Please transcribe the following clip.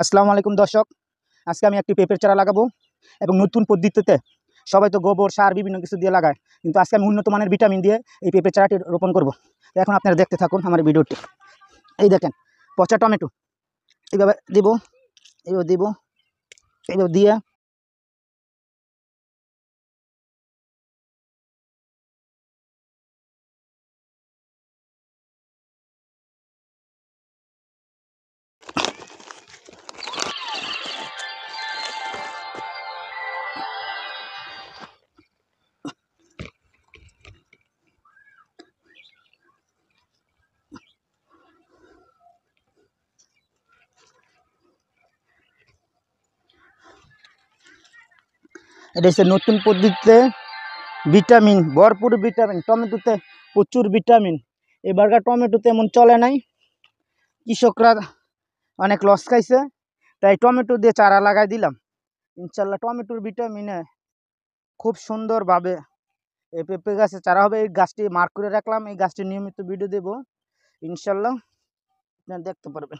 আসসালামু আলাইকুম দর্শক, আজকে আমি একটি পেঁপের চারা লাগাবো এবং নতুন পদ্ধতিতে। সবাই তো গোবর সার বিভিন্ন কিছু দিয়ে লাগায়, কিন্তু আজকে আমি উন্নত মানের ভিটামিন দিয়ে এই পেঁপের চারাটি রোপণ করব। তো এখন আপনারা দেখতে থাকুন আমার ভিডিওটি। এই দেখেন, পচা টমেটো এইভাবে দিব, এইভাবে দিব, এইভাবে দিয়ে এটা হচ্ছে নতুন পদ্ধতিতে ভিটামিন, ভরপুর ভিটামিন। টমেটোতে প্রচুর ভিটামিন। এবারকার টমেটো তেমন চলে নাই, কৃষকরা অনেক লস খাইছে, তাই টমেটো দিয়ে চারা লাগাই দিলাম। ইনশাল্লাহ টমেটোর ভিটামিনে খুব সুন্দরভাবে এই পেঁপে গাছে চারা হবে। এই গাছটি মার্ক করে রাখলাম, এই গাছটি নিয়মিত ভিডিও দেবো ইনশাল্লাহ, আপনারা দেখতে পারবেন।